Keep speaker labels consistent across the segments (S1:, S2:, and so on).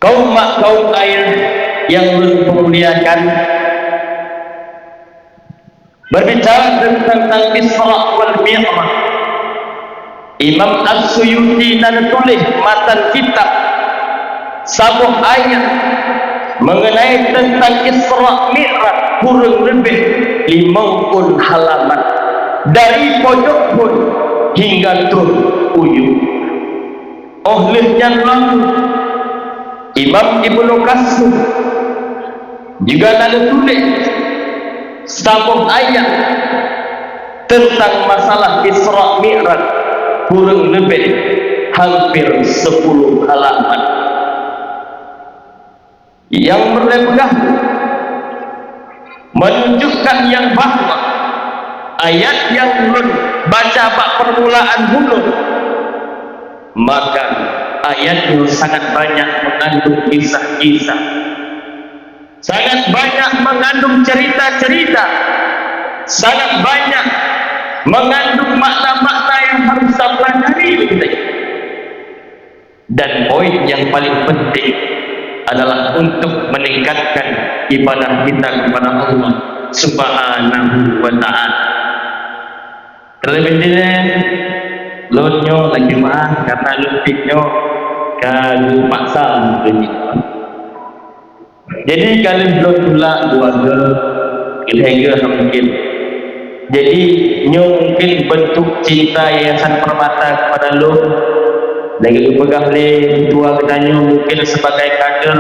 S1: Kaum air yang memuliakan, berbicara tentang Isra wal Mi'raj. Imam As-Suyuti dan tulis matan kitab sabuh ayat mengenai tentang Isra Mi'raj kurang lebih 50 halaman dari pojok pun hingga terus ujung. Olehnya lalu Imam Ibnu Katsir juga ada tulis sabuh ayat tentang masalah Isra Mi'raj kurang lebih hampir 10 halaman yang berlebihan menunjukkan yang bahwa ayat yang baca bab permulaan dulu, maka ayat itu sangat banyak mengandung kisah-kisah, sangat banyak mengandung cerita-cerita, sangat banyak mengandung makna-makna yang harus kita pelajari. Dan poin yang paling penting adalah untuk meningkatkan ibadah kita kepada Allah Subhanahu wa ta'ala. Terlebih dahulu lonyo lagi maaf karena lupitnya kalau paksa jadi kalau belum pula keluarga kira-kira mungkin. Jadi nyo mungkin bentuk cinta Yayasan Permata kepada lo lagi pegang le tua katanya mungkin sebagai kader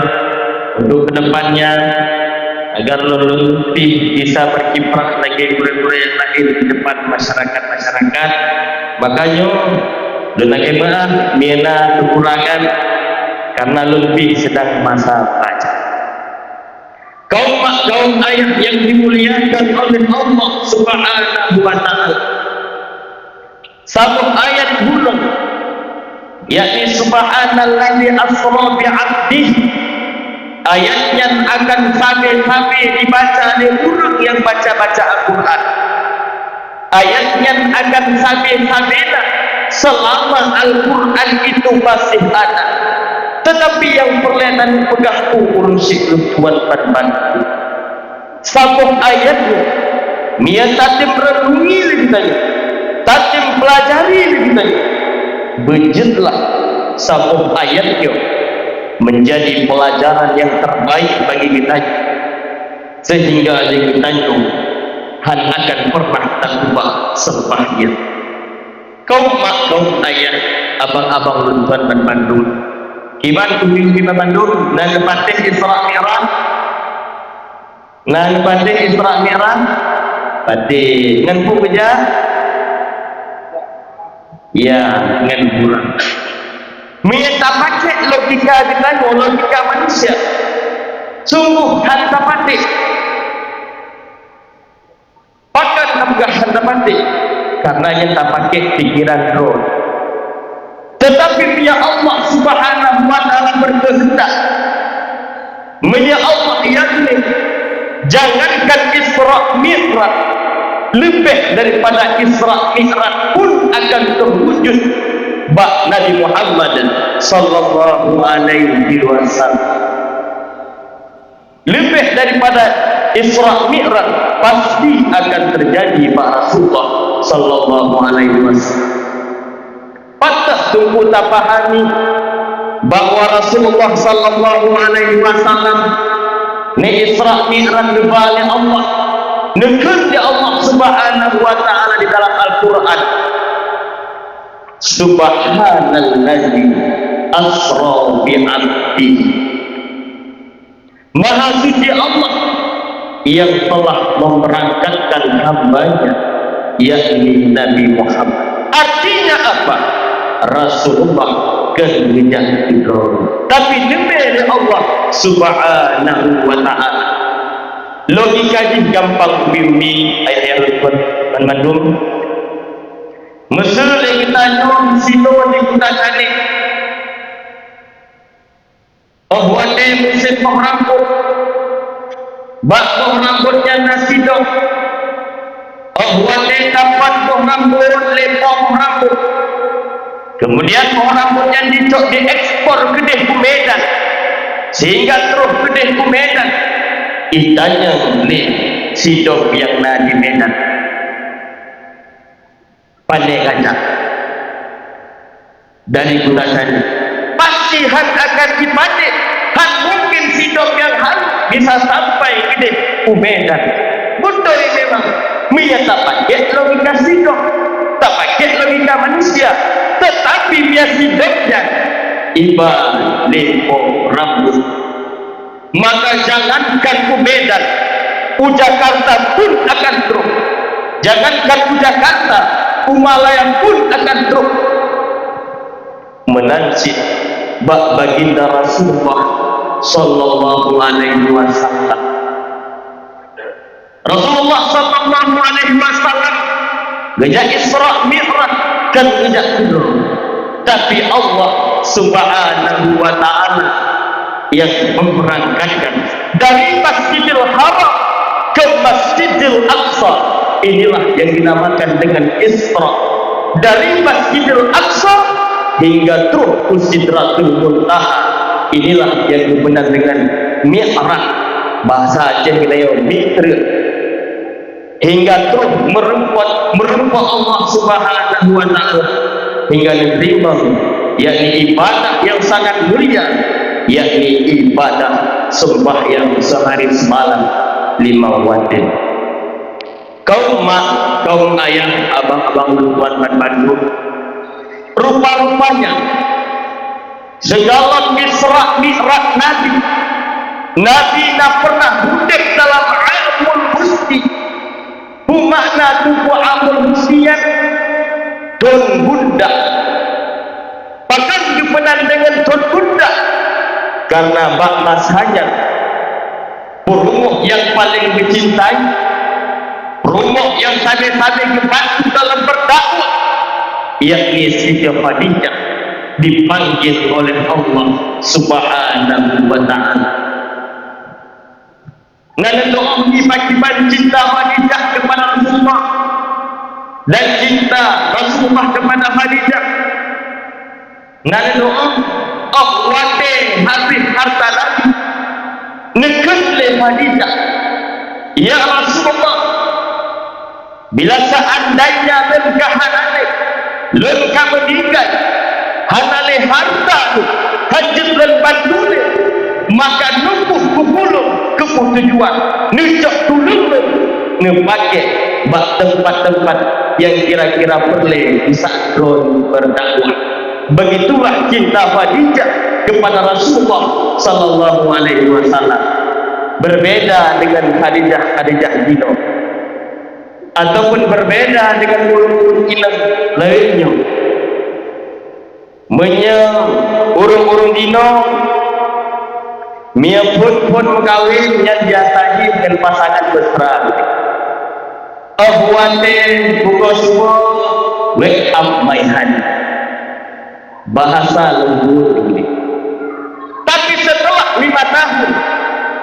S1: untuk kedepannya agar lo lebih bisa berkiprah lagi guru-guru yang lain di depan masyarakat. Makanya lo lagi maaf mina kekurangan karena lo lebih sedang masa belajar. Kaum ayat yang dimuliakan oleh Allah Subhanahu wa ta'ala, satu ayat bulan yakni subhanallazi asra bi'abdihi, ayat yang akan sampai dibaca oleh orang yang baca Al-Quran, ayat yang akan sampai selama Al-Quran itu masih ada. Tetapi yang perlainan pegahku urusi tuan bantu sabuh ayatnya niat tatim renungi lebih tatim pelajari lebih bejitlah sabuh ayatnya menjadi pelajaran yang terbaik bagi kita, sehingga kita akan pernah takwa sebahagia. Kaum ayat abang-abang tuan dan bandung Iman kumpul kita bandung dan lepatih Isra Mi'raj, dan lepatih Isra Mi'raj, patih dengan puja, ya dengan bulan. Minta pakai logika kita, logika manusia, sungguh hantar patih, pakai namgah hantar patih, karena yang tak pakai pikiran roh. Tetapi ya Allah Subhanahu wa ta'ala berkehendak, ya Allah yakni jangankan Isra Mi'raj, lebih daripada Isra Mi'raj pun akan terwujud bak Nabi Muhammad sallallahu alaihi wasallam. Lebih daripada Isra Mi'raj pasti akan terjadi bak Rasulullah sallallahu alaihi wasallam. Patut tunggu tak pahami bahawa Rasulullah sallallahu alaihi wasallam ni Isra Mi'raj dibalik Allah, nekun di Allah Subhanahu wa ta'ala di dalam Al-Quran. Subhanallazi asra bi'abdihi, Maha suci Allah yang telah memberangkatkan hambanya yakni Nabi Muhammad. Artinya apa? Rasulullah kehendak itu, tapi demi Allah Subhanahu wa ta'ala. Logika di gampang bumi ayat yang mengandung mesra kita nyom sino kita kali wate musim rambut bak rambutnya nasi dok wate dapat rambut lepong rambut. Kemudian rambutnya diekspor ke Medan, sehingga terus pedih ke Medan. Itanya ni sidok yang na di Medan pandai kacak dari kutasan pasti han akan dipadik, han mungkin sidok yang han bisa sampai ke Medan. Betul memang Mia tak pakai logika sidok, tak pakai logika manusia, tetapi dia sidoknya iba lempo rambut. Maka jangankan ke Medan, Jakarta pun akan truk. Jangankan Jakarta, Malaya pun akan truk. Menansib baginda Rasulullah sallallahu alaihi wasallam. Rasulullah sallallahu alaihi wasallam gejak Isra Mi'raj kan gejak tidur, tapi Allah subhanahu wa ta'ala yang memberangkatkan dari Masjidil Haram ke Masjidil Aqsa. Inilah yang dinamakan dengan Isra. Dari Masjidil Aqsa hingga terus ke Sidratul Muntaha. Inilah yang dibenar dengan Mi'raj, bahasa Aceh kita Mi'raj. Hingga terus merempah Allah subhanahu wa ta'ala hingga diterima, yakni ibadah yang sangat mulia, yakni ibadah sembahyang sehari semalam 5 waktu. Kaum mak, kaum ayah, abang-abang, tuan dan bantu, rupa-rupanya segala Isra Mi'raj Nabi nak pernah duduk dalam ilmu musti. Makna tubuh amul musian Don Bunda. Bahkan dipenan dengan Don Bunda karena bakna saja rumah yang paling dicintai, rumah yang tadi-tadi kebantu dalam berdakwah, yakni Siti Khadijah dipanggil oleh Allah subhanahu wa ta'ala. Nana doa mengibat-ibat cinta Khadijah kepada Rasulullah dan cinta Rasulullah kepada Khadijah. Nana doa wate habis harta Nabi nekat le Khadijah, ya Rasulullah, bila seandainya lengkah hanale lengkah meninggal hanale harta tu hajat dan bandule, maka numpuh kupulung keputujuan nucok tulung ngepakai bak tempat-tempat yang kira-kira perlu bisa berdakwah. Begitulah cinta Khadijah kepada Rasulullah sallallahu alaihi wasallam. Berbeda dengan Khadijah Dino, ataupun berbeda dengan urung-urung ilang lainnya. Urung-urung Dino Mia pun mengkawin yang diasahi dengan pasangan mesra. Wate buka semua wake up my hand, bahasa lembut ini. Tapi setelah 5 tahun,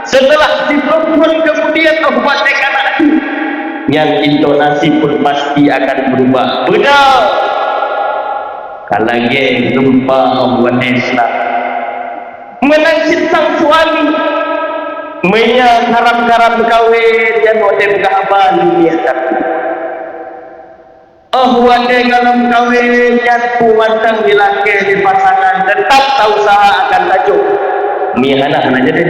S1: setelah si perempuan kemudian wate kanak itu, yang intonasi pun pasti akan berubah. Benar. Kalau dia jumpa wate Islam menansib sang suami menya harap-harap kawin dan wate berkahaban dunia tapi wate kalau kawin dan puwantang dilaki di pasangan tetap tak usaha akan tajuk mihana aja deh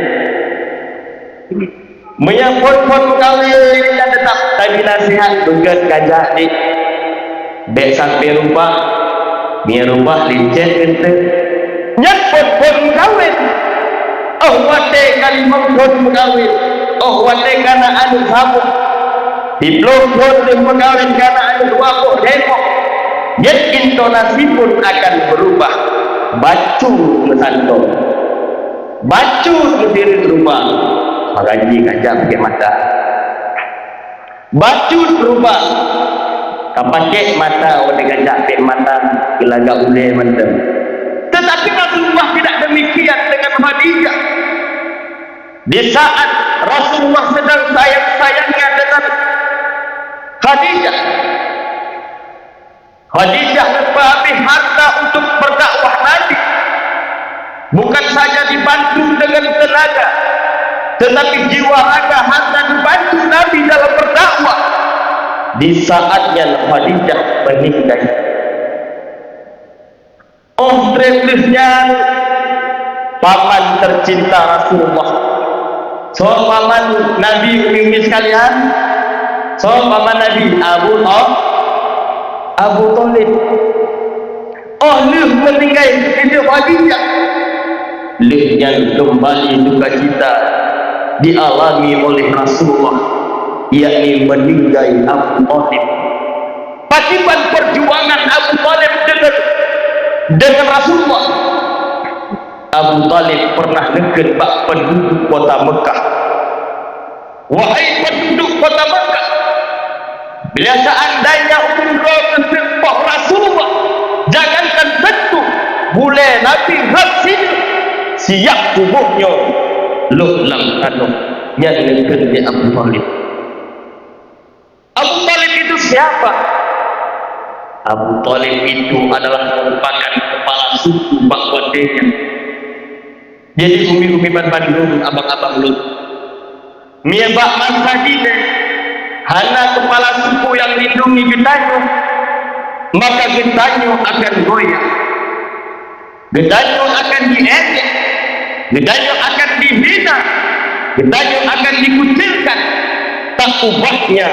S1: menya pun kawin dan tetap tadi nasihat tugas gajah di dek sampai rumah mia rumah licin gitu nyat pun kawin. Wate kalimah pun kawin. Wate kana anu sabuk. Diplom pun kawin kana anu wapuk depok. Nyat intonasi pun akan berubah. Bacu mesantong. Bacu berdiri rumah. Magaji kajak pakai mata. Bacu berubah. Kapakai mata wate kajak pakai mata. Ilaga ule mantem. Tetapi Rasulullah tidak demikian dengan Khadijah. Di saat Rasulullah sedang sayang-sayangnya dengan Khadijah, Khadijah lebih harta untuk berdakwah Nabi. Bukan saja dibantu dengan tetapi jiwa raga harta dibantu Nabi dalam berdakwah. Di saatnya Khadijah meninggal. Oh, terusnya paman tercinta Rasulullah. So paman Nabi umi sekalian. So paman Nabi Abu Thalib. Oh, leh meninggal itu Khadijah. Leh yang kembali duka cita dialami oleh Rasulullah, yakni meninggal Abu Thalib. Patiban perjuangan Abu Thalib dengan Rasulullah. Abu Thalib pernah deket bak penduduk kota Mekah. Wahai penduduk kota Mekah, bila seandainya umroh ke Rasulullah, jangankan tentu boleh Nabi hak sini siap tubuhnya loh lang anuh yang negernya Abu Thalib. Abu Thalib itu siapa? Abu Thalib itu adalah merupakan kepala suku Bakwadenya. Jadi umi-umi Bandung, abang-abang lu miebak masa dine hana kepala suku yang lindungi getanyo, maka getanyo akan goyah, getanyo akan diejek, getanyo akan dihina, getanyo akan dikucilkan. Tak ubahnya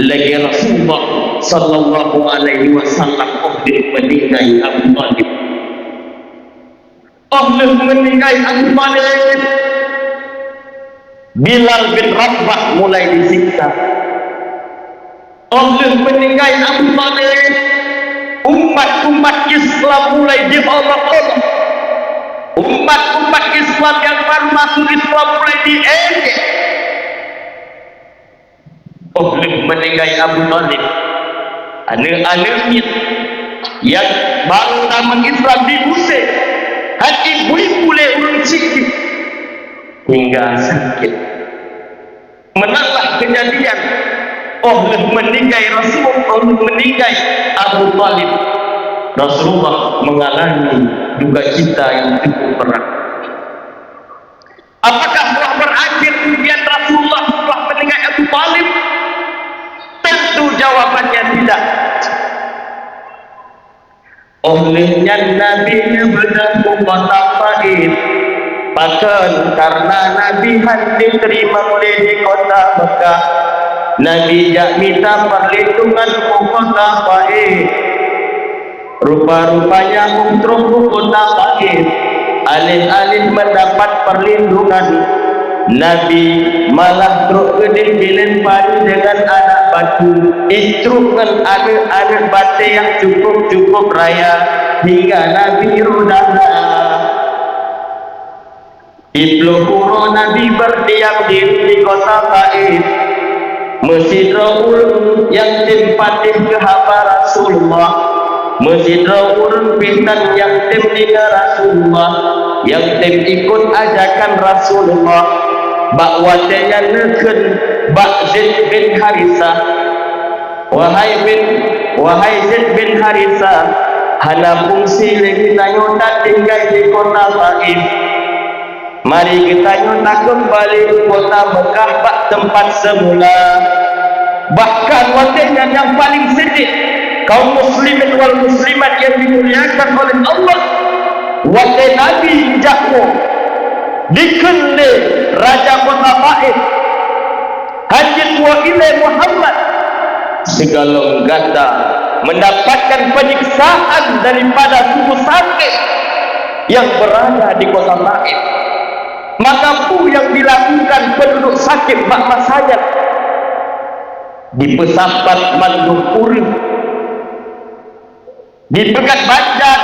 S1: lagi Rasulullah sallallahu alaihi wasallam meninggal Abu Thalib. Allah meninggal Abu Thalib. Bilal bin Rabah mulai disiksa. Allah meninggal Abu Thalib. Umat-umat Islam mulai diolok-olok. Umat-umat Islam yang baru masuk Islam mulai diejek. Allah meninggal Abu Thalib. Anak-anaknya yang baru nama Islam diusir, hati ibu-ibu boleh urung sikit hingga sakit. Menanglah kejadian Allah meninggal Rasulullah, Allah meninggal Abu Thalib. Rasulullah mengalami duka cita yang cukup berat. Apakah telah berakhir kemudian Rasulullah telah meninggal Abu Thalib? Tentu jawabannya tidak. Olehnya Nabi berdakwah kota Taif, bahkan karena Nabi hanya diterima oleh di kota Mekah, Nabi jak minta perlindungan ke kota Taif. Rupa-rupanya untuk kota Taif, alih-alih mendapat perlindungan, Nabi malah teruk kedih dilempari dengan anak batu, instrumen anak batu yang cukup raya hingga Nabi rodana. Ibnu Nabi berdiam diri di kota Taif. Masjid Raul yang tempatih ke haba Rasulullah, Masjid Raul pintan yang tem dengar Rasulullah, yang tem ikut ajakan Rasulullah. Bak watenya neken bak Zaid bin Harisah. Wahai Zaid bin Harisah, hana fungsi lagi tanyota tinggal di kota Taif. Mari kita nyota kembali ke kota Mekah bak tempat semula. Bahkan watenya yang paling sedih, kaum muslimin wal muslimat yang dimuliakan oleh Allah, wate Nabi jakmo dikende raja kota Taif, Haji tua ilai Muhammad segala gata mendapatkan penyiksaan daripada suku sakit yang berada di kota Taif. Maka pu yang dilakukan penduduk sakit bak masanya di pesapat Mandung Urip, di Pegat Banjar,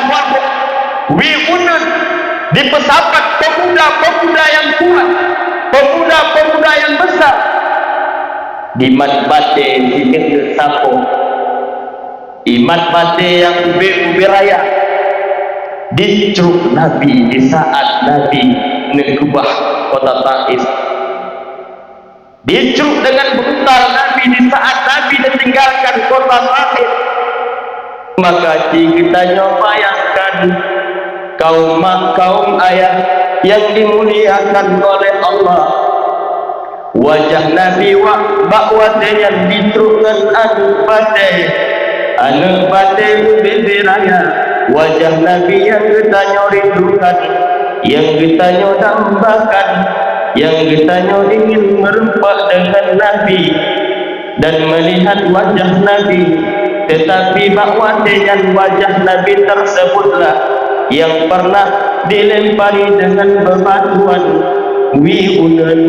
S1: Wiunun, di pesapat pemuda-pemuda yang kuat, pemuda-pemuda yang besar, di Matbate sikit sapo, di Matbate yang ube raya, dicuruk Nabi di saat Nabi mengubah kota Taif. Dicuruk dengan brutal Nabi di saat Nabi ditinggalkan kota Taif. Maka kita bayangkan kaum ayah yang dimuliakan oleh Allah, wajah Nabi bakwatnya ditrukan anu badai beberaya wajah Nabi yang kita rindukan, yang kita dambakan, yang kita ingin merempak dengan Nabi dan melihat wajah Nabi. Tetapi bakwatnya wajah Nabi tersebutlah yang pernah dilempari dengan bebatuan wiunan,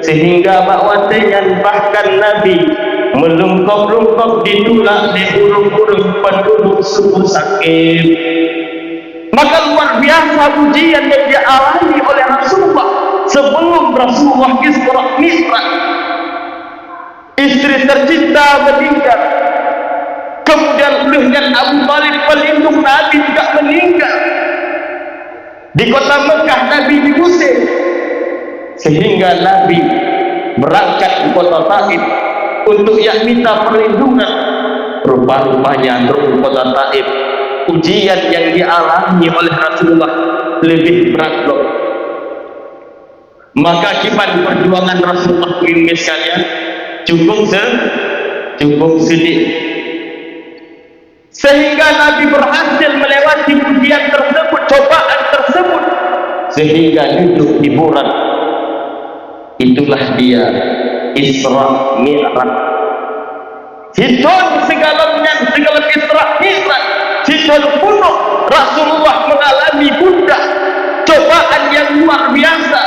S1: sehingga bakwatnya bahkan Nabi melungkop-lungkop ditulak di urung-urung penduduk suku Sakif. Maka luar biasa ujian yang dialami oleh Rasulullah sebelum Rasulullah Isra Mi'raj. Istri tercinta meninggal, kemudian ulihnya Abu Thalib pelindung Nabi juga meninggal. Di kota Mekah Nabi diusir, sehingga Nabi berangkat ke kota Taif untuk yang minta perlindungan. Rupa-rupanya di kota Taif ujian yang dialami oleh Rasulullah lebih berat loh. Maka akibat perjuangan Rasulullah ini sekalian cukup sedih, sehingga Nabi berhasil melewati ujian tersebut, cobaan tersebut, sehingga duduk di bulan. Itulah dia Isra Mi'raj. Hitung segala Isra Mi'raj, hitung penuh Rasulullah mengalami bunda cobaan yang luar biasa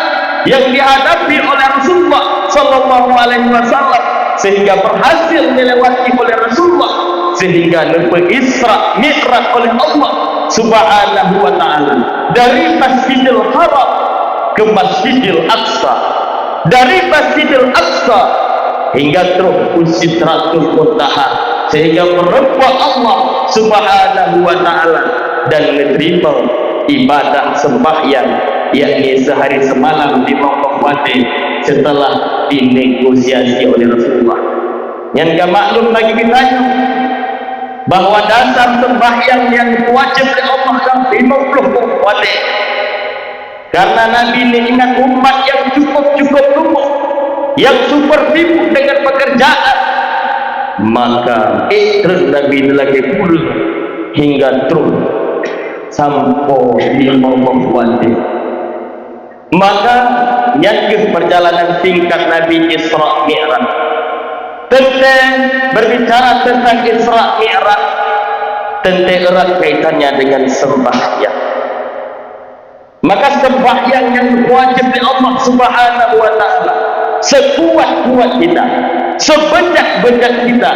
S1: yang dihadapi oleh Rasulullah Sallallahu Alaihi Wasallam, sehingga berhasil melewati oleh Rasulullah, sehingga lepas Isra Mi'raj oleh Allah Subhanahu Wa Taala dari Masjidil Haram ke Masjidil Aqsa, dari Masjidil Aqsa hingga terus Sidratul Muntaha, sehingga merempak Allah Subhanahu Wa Taala dan menerima ibadah sembahyang, yakni sehari semalam di Mekah setelah dinegosiasi oleh Rasulullah. Yang gak maklum lagi ditanya bahwa dasar sembahyang yang wajib oleh Allah adalah 50 wali. Karena Nabi ini ingat umat yang cukup lumpuh, yang super sibuk dengan pekerjaan, maka ikrar Nabi ini lagi puluh hingga terus sampai 50 wali. Maka yang perjalanan singkat Nabi Isra Mi'raj, tentang berbicara tentang Isra Mi'raj, tentang erat kaitannya dengan sembahyang. Maka sembahyang yang wajib di Allah Subhanahu Wa Taala, sekuat-kuat kita, sebanyak-banyak kita,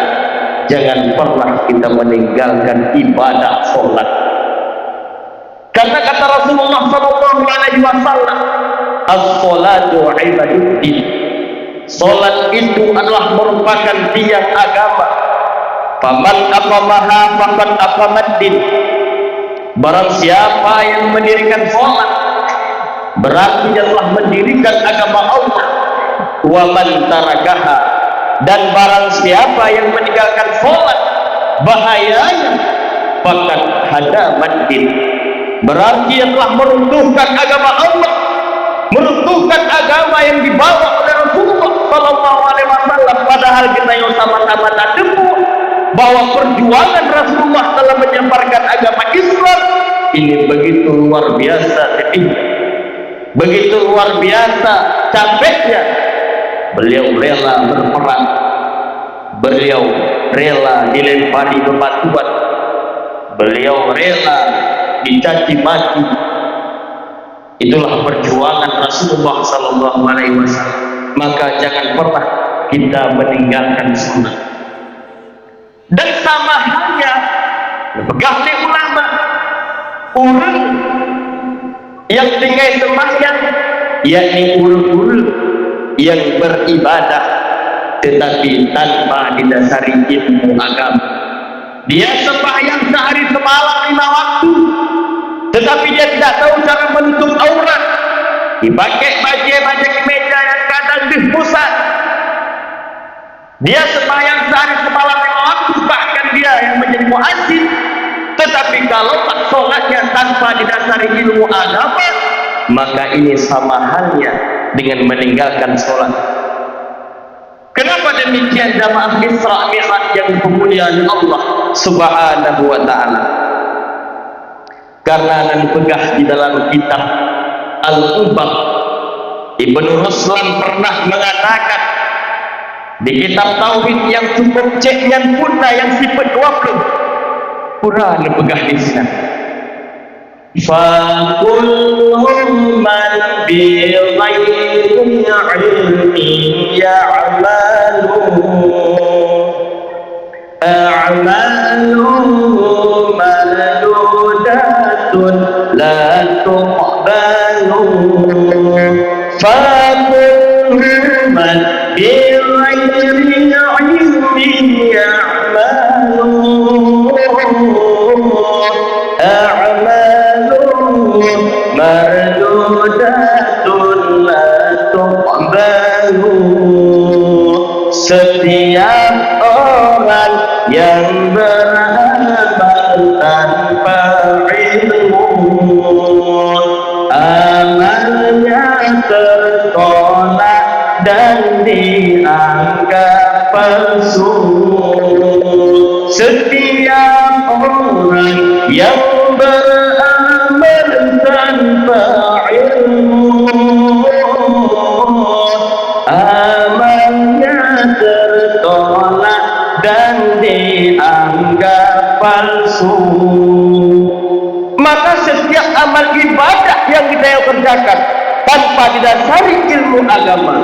S1: jangan pernah kita meninggalkan ibadah solat. Karena kata Rasulullah Sallallahu Alaihi Wasallam, as-salatu ibaduddin. Solat itu adalah merupakan tiang agama. Faman aqamaha faqad aqamaddin. Barang siapa yang mendirikan solat, berarti dia telah mendirikan agama Allah. Wa man tarakaha, dan barang siapa yang meninggalkan solat, bahayanya faqad hadamaddin, berarti dia telah meruntuhkan agama Allah, meruntuhkan agama yang dibawa oleh Rasulullah Sallallahu Alaihi Wasallam. Padahal kita yang sama-sama tahu bahwa perjuangan Rasulullah dalam menyebarkan agama Islam ini begitu luar biasa sedih, begitu luar biasa capeknya. Beliau rela berperang, beliau rela dilempari bebatuan, beliau rela dicaci maki. Itulah perjuangan Rasulullah Sallallahu Alaihi Wasallam. Maka jangan pernah kita meninggalkan sunnah. Dan sama halnya begahli ulama, orang yang tinggal sembahyang, yakni guru-guru yang beribadah tetapi tanpa didasari ilmu agama. Dia sembahyang sehari semalam 5 waktu, tetapi dia tidak tahu cara menutup aurat. Dipakai baju kemeja yang kadang dihusat. Dia sembahyang sehari semalam 5 waktu, bahkan dia yang menjadi muadzin. Tetapi kalau sholatnya tanpa didasari ilmu agama, maka ini sama halnya dengan meninggalkan sholat. demikian jamaah Isra Mi'raj yang kemuliaan Allah Subhanahu wa ta'ala. Karena nan pegah di dalam kitab Al-Ubah, Ibnu Ruslan pernah mengatakan di kitab Tauhid yang cukup ceknya punna yang sifat 20 Quran pegah di sini. فَكُلُّ مَنْ بِغَيْرِ عِلْمٍ يَعْمَلُ أَعْمَالُهُ مَرْدُودَةٌ لَا تُقْبَلُ فَكُلُّ مَنْ بِغَيْرِ عِلْمٍ يَعْمَلُ mardudatun la tuqbalu. Setiap orang yang beramal tanpa ilmu, amalnya tertolak dan dianggap palsu. Setiap orang yang beramal tanpa ilmu, amalnya tertolak dan dianggap palsu. Maka setiap amal ibadah yang kita kerjakan tanpa didasari ilmu agama,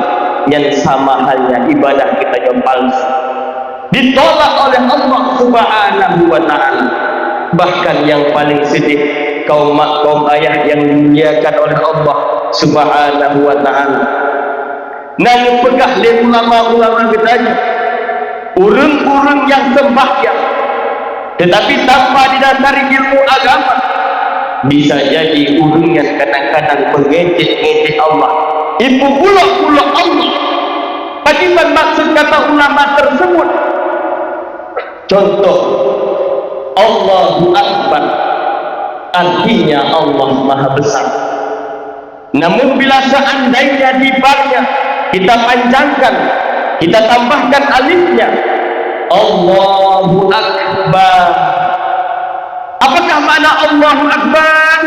S1: yang sama halnya ibadah kita yang palsu, ditolak oleh Allah Subhanahu wa ta'ala. Bahkan yang paling sedih, kaum mak, kaum ayah yang dimuliakan oleh Allah Subhanahu wa ta'ala, nang pegah le ulama-ulama kita, urang-urang yang sembahyang tetapi tanpa didasari ilmu agama, bisa jadi urang yang kadang-kadang mengejek-ngejek Allah, ibu bulak-bulak Allah. Bagaimana maksud kata ulama tersebut? Contoh, Allahu Akbar artinya Allah Maha Besar. Namun bila seandainya di barnya kita panjangkan, kita tambahkan alifnya, Allahu Akbar. Apakah makna Allahu Akbar?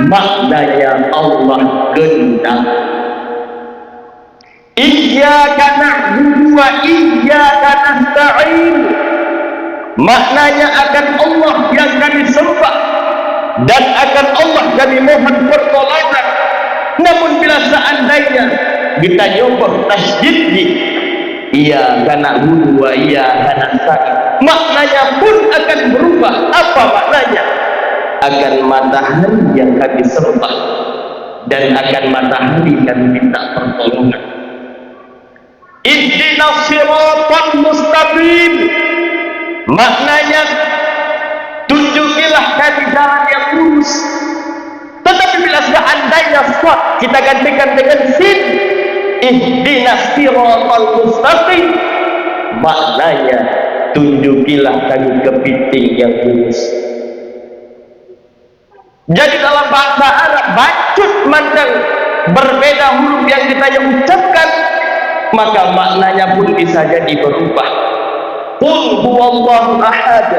S1: Maknanya Allah gendak. Iyyaka na'budu wa iyyaka nasta'in. Maknanya akan Allah yang kami sembah dan akan Allah kami mohon pertolongan. Namun bila seandainya kita nyoba tasydid, iyyaka na'budu wa iyyaka nasta'in, maknanya pun akan berubah. Apa maknanya? Akan matahari yang kami sembah dan akan matahari kami minta pertolongan. Ihdinas siratal mustaqim, maknanya tunjukilah kami jalan yang lurus. Tetapi bila seandainya sad kita gantikan dengan sin, ihdinas siratal mustaqim, maknanya tunjukilah kami kepiting yang lurus. Jadi dalam bahasa Arab, bacut mandang berbeda huruf yang kita ucapkan, maka maknanya pun bisa jadi berubah. Qul huwallahu ahad,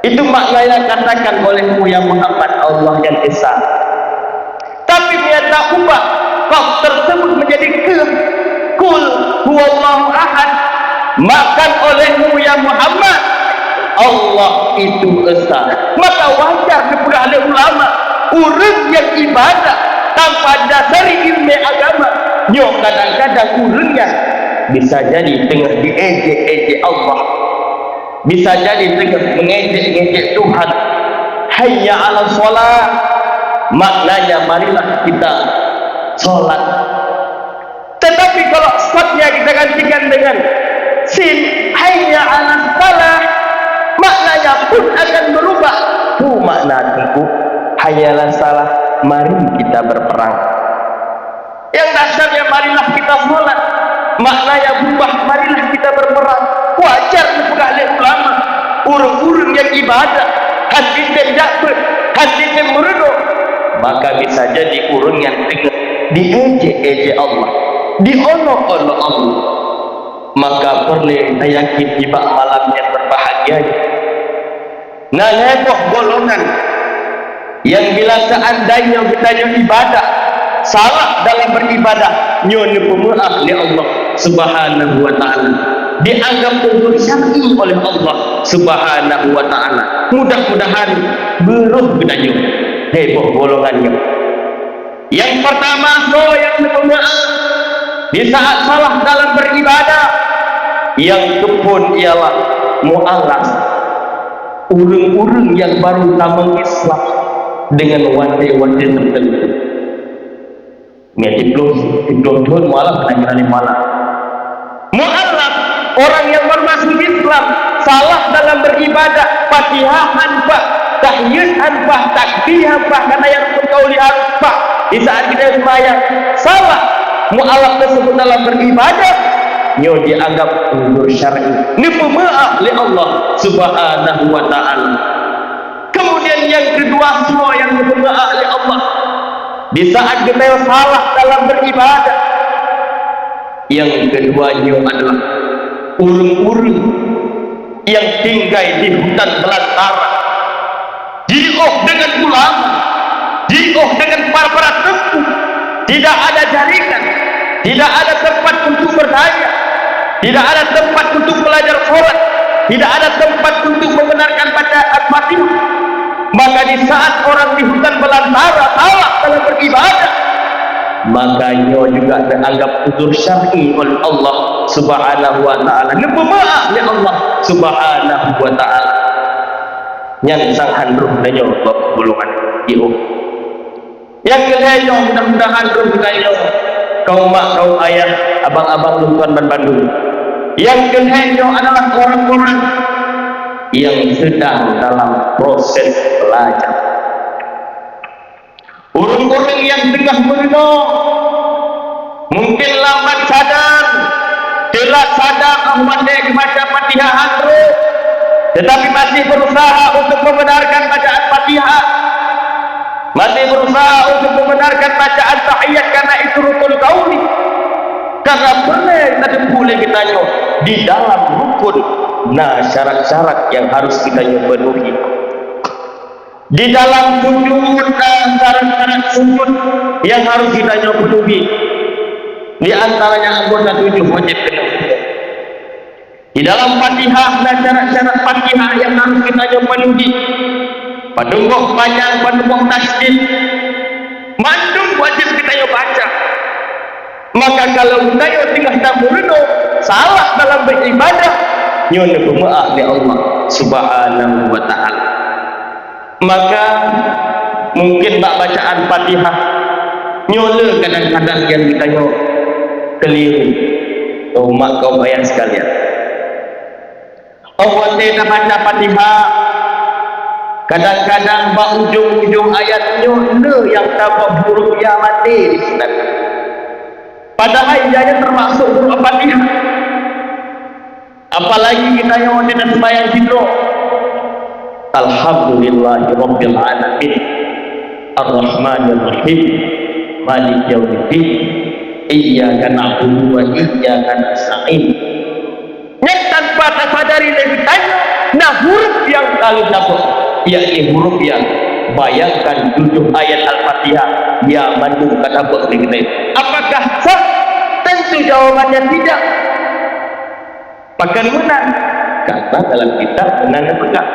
S1: itu maknanya katakan olehmu ya Muhammad, Allah yang esa. Tapi ternyata ubah qaf tersebut menjadi qul huwallahu ahad, makan olehmu ya Muhammad, Allah itu esa. Maka wajar kepada ahli ulama, urang yang ibadah tanpa dasari ilmu agama, nyok kadang-kadang urangnya bisa jadi tengah diejek-ejek Allah, bisa jadi tengah mengejek-ejek Tuhan. Hayya 'ala shalah, maknanya marilah kita salat. Tetapi kalau shadnya kita gantikan dengan sin, hayya 'ala shalah, maknanya pun akan berubah. Makna itu hayya 'ala shalah, mari kita berperang. Yang dasarnya marilah kita salat, maknanya berubah, marilah kita berperang. Wajar kepada ahli ulama, urang-urang yang ibadah hati tidak hati merenung, maka bisa jadi urang yang tengah diejek-ejek Allah, dionok-onok Allah. maka perlu kita yakin di malam yang berbahagia. Nah, heboh golongan yang bila seandainya kita ibadah salah dalam beribadah, nyonya pemaaf oleh Allah Subhanahu wa taala, dianggap uzur syar'i oleh Allah Subhanahu wa taala. Mudah-mudahan beruh bedanya heboh golongannya. Yang pertama, yang pemaaf di saat salah dalam beribadah. Yang kepun ialah mu'alas, urung-urung yang baru tamu Islam dengan wante-wante tertentu. Diplom malam penanggilan malam. Mu'alaf, orang yang baru masuk Islam, salah dalam beribadah, Fatihah hanfah, tahyid hanfah, takbir hanfah, karena yang berkauli hanfah. Di saat kita sembahyang, salah mu'alaf tersebut dalam beribadah, nyo dianggap uzur syar'i. Ini pemaaf oleh Allah Subhanahu wa taala. Kemudian yang kedua, semua yang pemaaf oleh Allah di saat kita salah dalam beribadah. Yang keduanya adalah urung-urung yang tinggal di hutan belantara, jioh dengan ulama, jioh dengan para teguh, tidak ada jaringan, tidak ada tempat untuk berdaya, tidak ada tempat untuk belajar sholat, tidak ada tempat untuk membenarkan bacaan Fatihah. Maka di saat orang di hutan belantara salah dalam beribadah, maka nyo juga dianggap uzur syar'i oleh Allah Subhanahu wa taala. Pemaaf oleh Allah Subhanahu wa taala. Yang sang handruh nyo golongan iyo. Yang kedua, mudah-mudahan ruh nyo kaum mak, kaum ayah, abang-abang lingkungan Bandung. Yang kedua adalah orang-orang yang sedang dalam proses belajar. Orang-orang yang tengah merenung, mungkin lambat sadar, telat sadar bahwa dia baca Fatihah handro, tetapi masih berusaha untuk membenarkan bacaan Fatihah, masih berusaha untuk membenarkan bacaan tahiyat karena itu rukun kauni. Karena pernah tadi boleh kita di dalam rukun, nah syarat-syarat yang harus kita penuhi. Di dalam sujud, syarat-syarat sujud yang harus kita penuhi. Di antaranya anggota 7 wajib kena. Di dalam Fatihah dan syarat-syarat Fatihah yang harus kita penuhi. Padunggoh panjang, padunggoh tasdid, mandung wajib kita baca. Maka kalau kita tinggal tamuruno salah dalam beribadah, nyonya pemaaf di Allah Subhanahu wa taala. Maka mungkin bacaan Fatihah nyonya kadang-kadang yang kita keliru. Umat kaum ayah sekalian, Allah tidak baca Fatihah, kadang-kadang ujung-ujung ayatnya yang tambah huruf ya mati di sana. Padahal ianya termasuk huruf Fatihah. Apalagi kita yang tidak sembahyang hidro. Alhamdulillahirabbil alamin, Ar-Rahmanir Rahim, Maliki yaumiddin, Iyyaka na'budu wa iyyaka nasta'in. Yang tanpa tersadari dari tanya, nah huruf yang kali dapat, yakni huruf yang bayangkan 7 ayat Al-Fatihah ya mandung kata kita. Apakah sah? Tentu jawabannya tidak. Bahkan menang kata dalam kitab menang pegang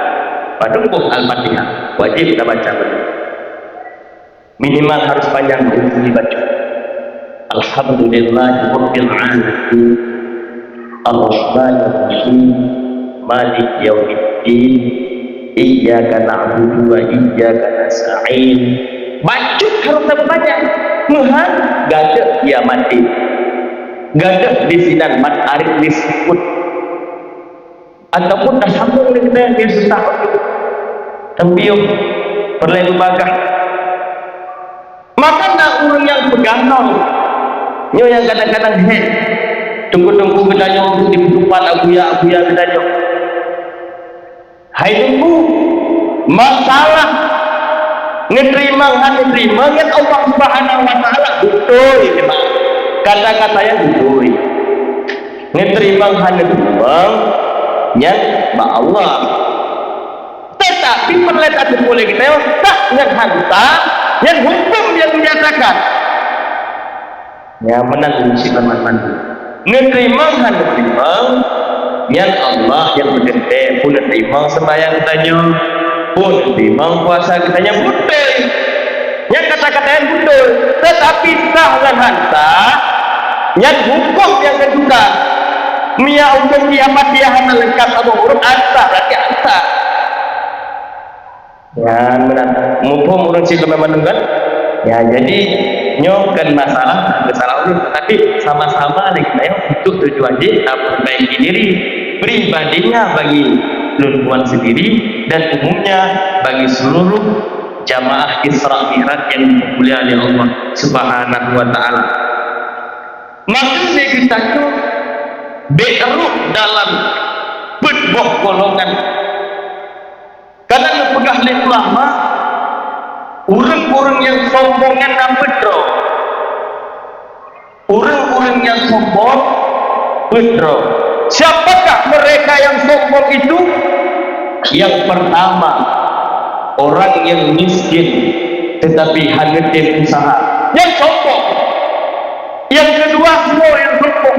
S1: padunggoh Al-Fatihah wajib kita baca betul. Minimal harus panjang untuk dibaca. Alhamdulillahirabbil alamin, Ar-Rahmanir Rahim, Maliki yaumiddin, Iyyaka na'budu wa iyyaka nasta'in. Baca harus banyak. Muhan gada ya mati. Gada di sidan mat arif disebut. Ataupun dah sambung dengan dia setahun itu. Tembiuk perlu bagah. Maka nak orang yang peganau, nyo yang kadang-kadang tunggu-tunggu bedanya untuk dibutuhkan abuya bedanya. Hai tunggu masalah ngeterima ngan Allah Subhanahu wa taala betul ini mah kata-katanya betul. ngeterimang hanebang yang ba Allah. Tetapi perletak boleh kita tak yang hantar yang hukum yang menyatakan yang menang si teman-teman ngeterimang hanebang yang Allah yang berdente pun ngeterimang sembahyang kitanya pun ngeterimang puasa kitanya betul yang kata-kata yang betul, tetapi tak yang hantar yang hukum yang kedua Mia hukum kiamat dia hanya lengkap sama huruf anta berarti anta. Ya benar. Mumpung orang sih memang kan. Ya jadi nyokan masalah urut, tapi sama-sama lagi untuk tujuan dia perbaiki diri pribadinya bagi lingkungan sendiri dan umumnya bagi seluruh jamaah Isra Mi'raj yang dimuliakan oleh Allah Subhanahu wa taala. Maksudnya kita itu beruh dalam bedboh golongan karena nepegah oleh ulama orang-orang yang sombongan dan bedro orang-orang yang sombong bedro. Siapakah mereka yang sombong itu? Yang pertama orang yang miskin tetapi hanya tim usaha yang sombong. Yang kedua semua yang sombong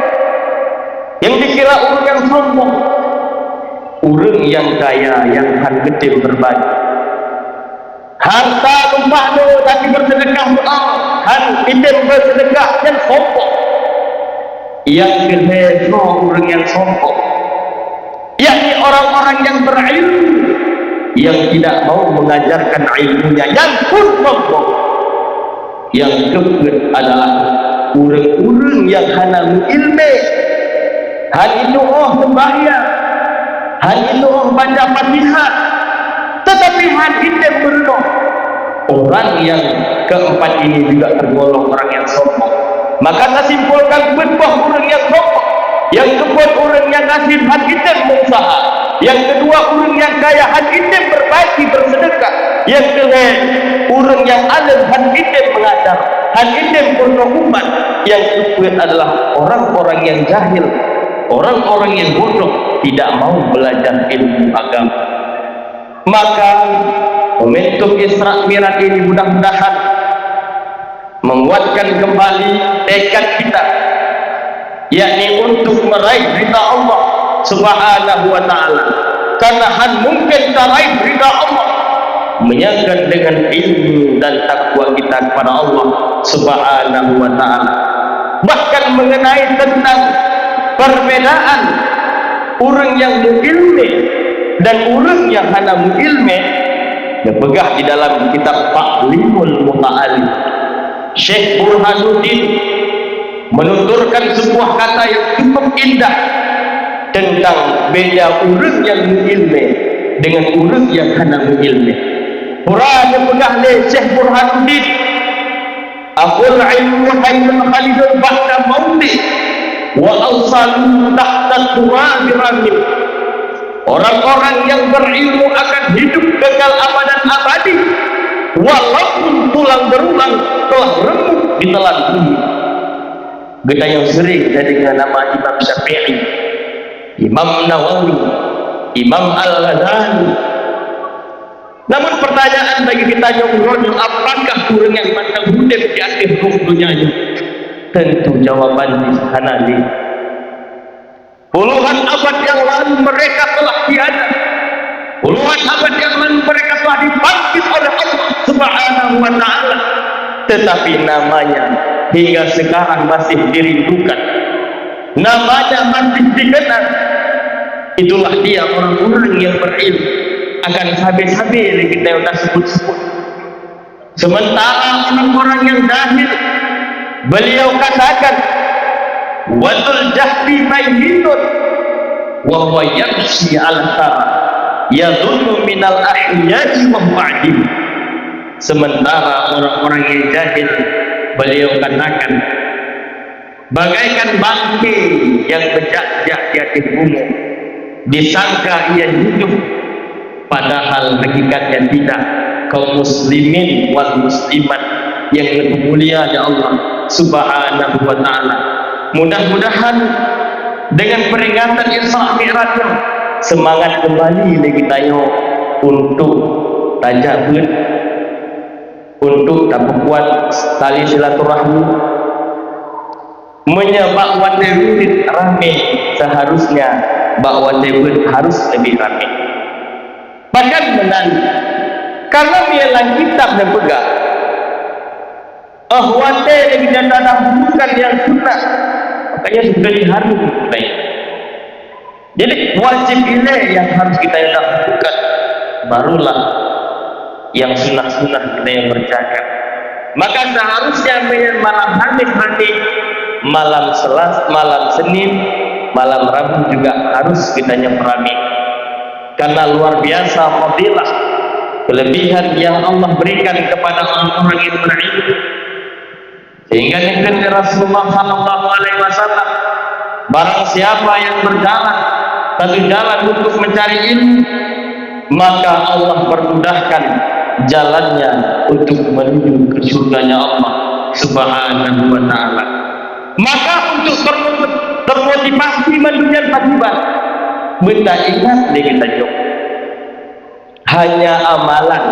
S1: yang dikira orang yang sombong orang yang kaya yang han gede berbagi harta tumpah tu tapi bersedekah doa han idem bersedekah yang sombong. Yang kedua orang yang sombong yakni orang-orang yang berilmu yang tidak mau mengajarkan ilmunya yang pun sombong. Yang keempat adalah orang-orang yang hanya ilmu hal itu sembahyang hal itu baca Fatihah tetapi hal itu berenung. Orang yang keempat ini juga tergolong orang yang sombong. Maka saya simpulkan bedbah orang yang sombong. Yang kedua orang yang ngasih hal itu mengusaha. Yang kedua orang yang kaya hal itu berbagi bersedekah. Yang ketiga orang yang alim hal itu mengajar hal itu berumat. Yang keempat adalah orang-orang yang jahil, orang-orang yang bodoh tidak mau belajar ilmu agama. Maka momentum Isra Mi'raj ini mudah-mudahan menguatkan kembali tekad kita yakni untuk meraih ridha Allah Subhanahu wa taala. Karena mungkin meraih ridha Allah menyangkan dengan ilmu dan takwa kita kepada Allah Subhanahu wa taala. Bahkan mengenai tentang perbedaan orang yang berilmu dan orang yang hanya berilmu dipegah di dalam kitab Ta'limul Muta'allim. Syekh Burhanuddin menuturkan sebuah kata yang cukup indah tentang beda orang yang berilmu dengan orang yang hanya berilmu. Quran dipegah oleh Syekh Burhanuddin, aqul ilmu hayyul khalidun ba'da mauti wa awsalu tahta turabi ramil. Orang-orang yang berilmu akan hidup kekal abadan abadi walaupun tulang berulang telah remuk di telan bumi. Kita yang sering kita dengar nama Imam Syafi'i, Imam Nawawi, Imam Al-Ghazali. Namun pertanyaan bagi kita yang apakah orang yang mandang hidup di akhir dunia ini? Tentu jawaban di sana di puluhan abad yang lalu mereka telah tiada. Puluhan abad yang lalu mereka telah dibangkit oleh Allah Subhanahu wa taala. Tetapi namanya hingga sekarang masih dirindukan. Namanya masih dikenal. Itulah dia orang-orang yang berilmu. Akan habis-habis kita yang tak sebut-sebut. Sementara orang-orang yang jahil, beliau katakan wadul jahli mayyitun wa huwa yamshi al-thara yadhunnu minal ahya'i wa huwa adim. Sementara orang-orang yang jahil, beliau katakan bagaikan bangkai yang berjak-jak di atas bumi, disangka ia hidup padahal hakikatnya tidak. Kaum muslimin wal muslimat yang lebih mulia ya Allah Subhanahu wa taala, mudah-mudahan dengan peringatan Isra Mi'raj, semangat kembali lagi tayo untuk tajabut, untuk dapat kuat tali silaturahmi, menyebab watebut rame. Seharusnya bak watebut harus lebih rame. Bahkan menan karena mialang kitab dan pegang wate lagi dan bukan yang sunnah, makanya sekali hari kita. Jadi wajib ini yang harus kita lakukan, barulah yang sunnah-sunnah kita yang berjaga. Maka seharusnya malam Kamis nanti, malam Selasa, malam Senin, malam Rabu juga harus kita nyemprami, karena luar biasa fadilah kelebihan yang Allah berikan kepada orang-orang yang berilmu. Sehingga dikatakan Rasulullah sallallahu alaihi wasallam, barang siapa yang berjalan satu jalan untuk mencari ilmu, maka Allah permudahkan jalannya untuk menuju ke surganya Allah Subhanahu wa taala. Maka untuk termotivasi menuju akibat, benda ingat dia kita jawab, hanya amalan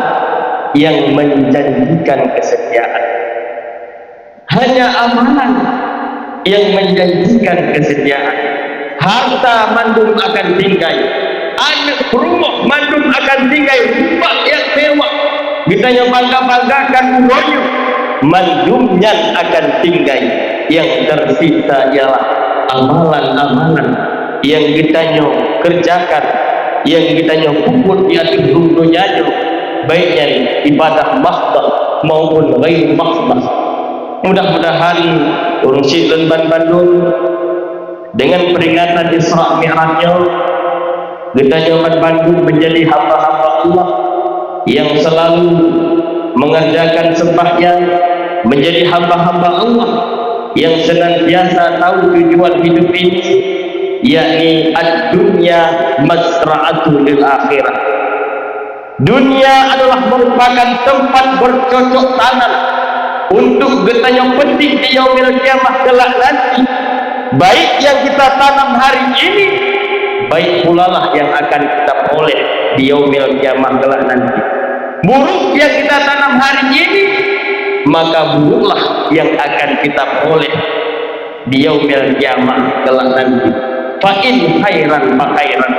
S1: yang menjanjikan kesetiaan, hanya amalan yang menjanjikan kesetiaan. Harta mandum akan tinggal, anak rumah mandum akan tinggal, rumah yang mewah kita yang bangga-banggakan umurnya, mandumnya akan tinggal. Yang tersisa ialah amalan-amalan yang kita kerjakan, yang kita puput di atas dunia, baiknya ibadah mahdah maupun ghair mahdah. Mudah-mudahan urung Sidon Bandung dengan peringatan Isra Mi'rajnya, kita Jawa Bandung menjadi hamba-hamba Allah yang selalu mengerjakan sembahyang, menjadi hamba-hamba Allah yang senantiasa tahu tujuan hidup ini, yakni ad-dunya masra'atu lil akhirah. Dunia adalah merupakan tempat bercocok tanam untuk kita yang penting di yaumil kiamah kelak nanti. Baik yang kita tanam hari ini, baik pula lah yang akan kita peroleh di yaumil kiamah kelak nanti. Buruk yang kita tanam hari ini, maka buruklah yang akan kita peroleh di yaumil kiamah kelak nanti. Fa in khairan fa khairan,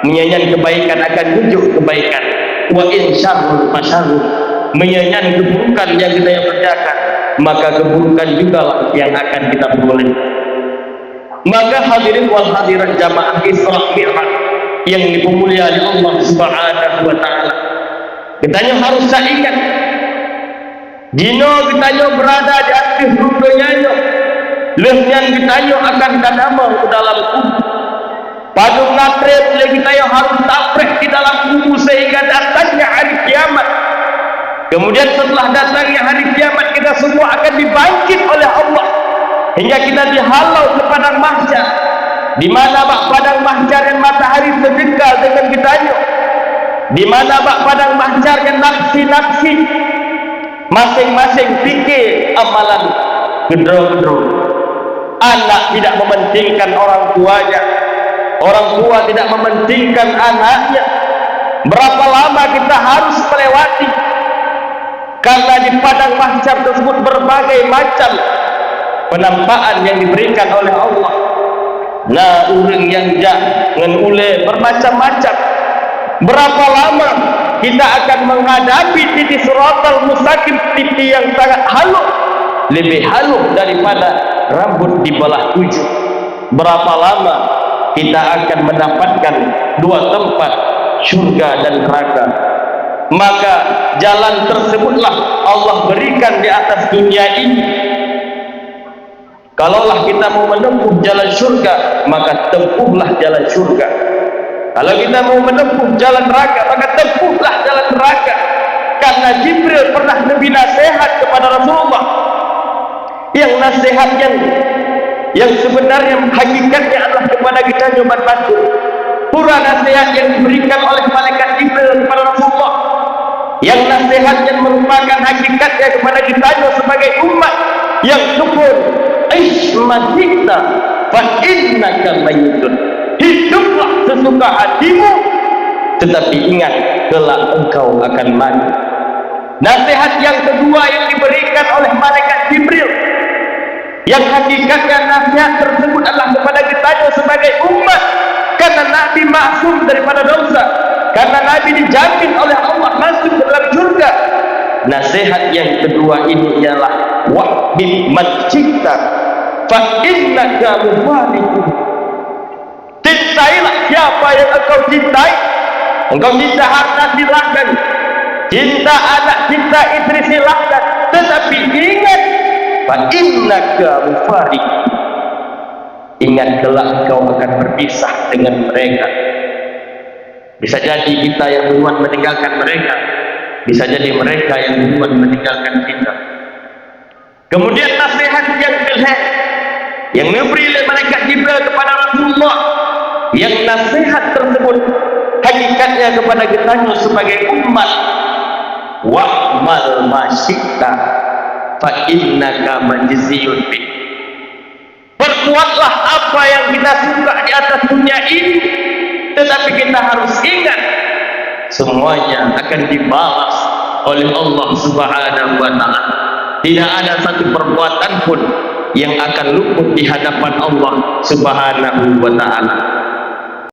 S1: menyanyian kebaikan akan muncul kebaikan. Wa in syarrun fa syarrun, menyanyian keburukan yang kita yang kerjakan, maka keburukan juga lah yang akan kita peroleh. Maka hadirin wal hadirat jamaah Isra Mi'raj yang dimuliakan oleh Allah Subhanahu wa taala, kita harus ingat dino kita berada di atas dunia, lehnya kita akan kadama ke dalam kubur. Padung natre bila kita harus taprek di dalam kubur sehingga datangnya hari kiamat. Kemudian setelah datangnya hari kiamat, kita semua akan dibangkit oleh Allah hingga kita dihalau ke padang mahsyar, di mana bak padang mahsyar yang matahari terjengkal dengan kitanya, di mana bak padang mahsyar yang nafsi-nafsi masing-masing fikir amalan gedro-gedro. Anak tidak mementingkan orang tuanya, orang tua tidak mementingkan anaknya. Berapa lama kita harus melewati, karena di padang mahsyar tersebut berbagai macam penampakan yang diberikan oleh Allah. Nah, orang yang jangan ule bermacam-macam. Berapa lama kita akan menghadapi titik siratal mustaqim, titik yang sangat halus, lebih halus daripada rambut di belah 7. Berapa lama kita akan mendapatkan dua tempat, surga dan neraka. Maka jalan tersebutlah Allah berikan di atas dunia ini. Kalaulah kita mau menempuh jalan surga, maka tempuhlah jalan surga. Kalau kita mau menempuh jalan neraka, maka tempuhlah jalan neraka. Karena Jibril pernah lebih nasihat kepada Rasulullah, yang nasihat yang sebenarnya hakikatnya adalah kepada kita nyobat batu. Pura nasihat yang diberikan oleh malaikat Jibril kepada Rasulullah, yang nasihat yang merupakan hakikatnya kepada kita sebagai umat yang syukur ismat kita fa innaka mayyitun. Hiduplah sesuka hatimu, tetapi ingat kelak engkau akan mati. Nasihat yang kedua yang diberikan oleh malaikat Jibril, yang hakikatnya nasihat tersebut adalah kepada kita sebagai umat, karena Nabi maksum daripada dosa, karena Nabi dijamin oleh Allah masuk ke dalam surga. Nasihat yang kedua ini ialah wahbib man cipta fa innaka mufariqun. Cintailah siapa yang engkau cintai. Engkau cinta harta silahkan, cinta anak, cinta istri silahkan, tetapi ingat fa innaka mufariqun. Ingat kelak engkau akan berpisah dengan mereka. Bisa jadi kita yang duluan meninggalkan mereka, bisa jadi mereka yang duluan meninggalkan kita. Kemudian nasihat yang kedua yang diberi oleh malaikat Jibril kepada Rasulullah, yang nasihat tersebut hakikatnya kepada kita sebagai umat, wa'mal ma syi'ta fa innaka majziyun bih. Perbuatlah apa yang kita suka di atas dunia ini, tetapi kita harus ingat semuanya akan dibalas oleh Allah Subhanahu wa ta'ala. Tidak ada satu perbuatan pun yang akan luput di hadapan Allah Subhanahu wa ta'ala.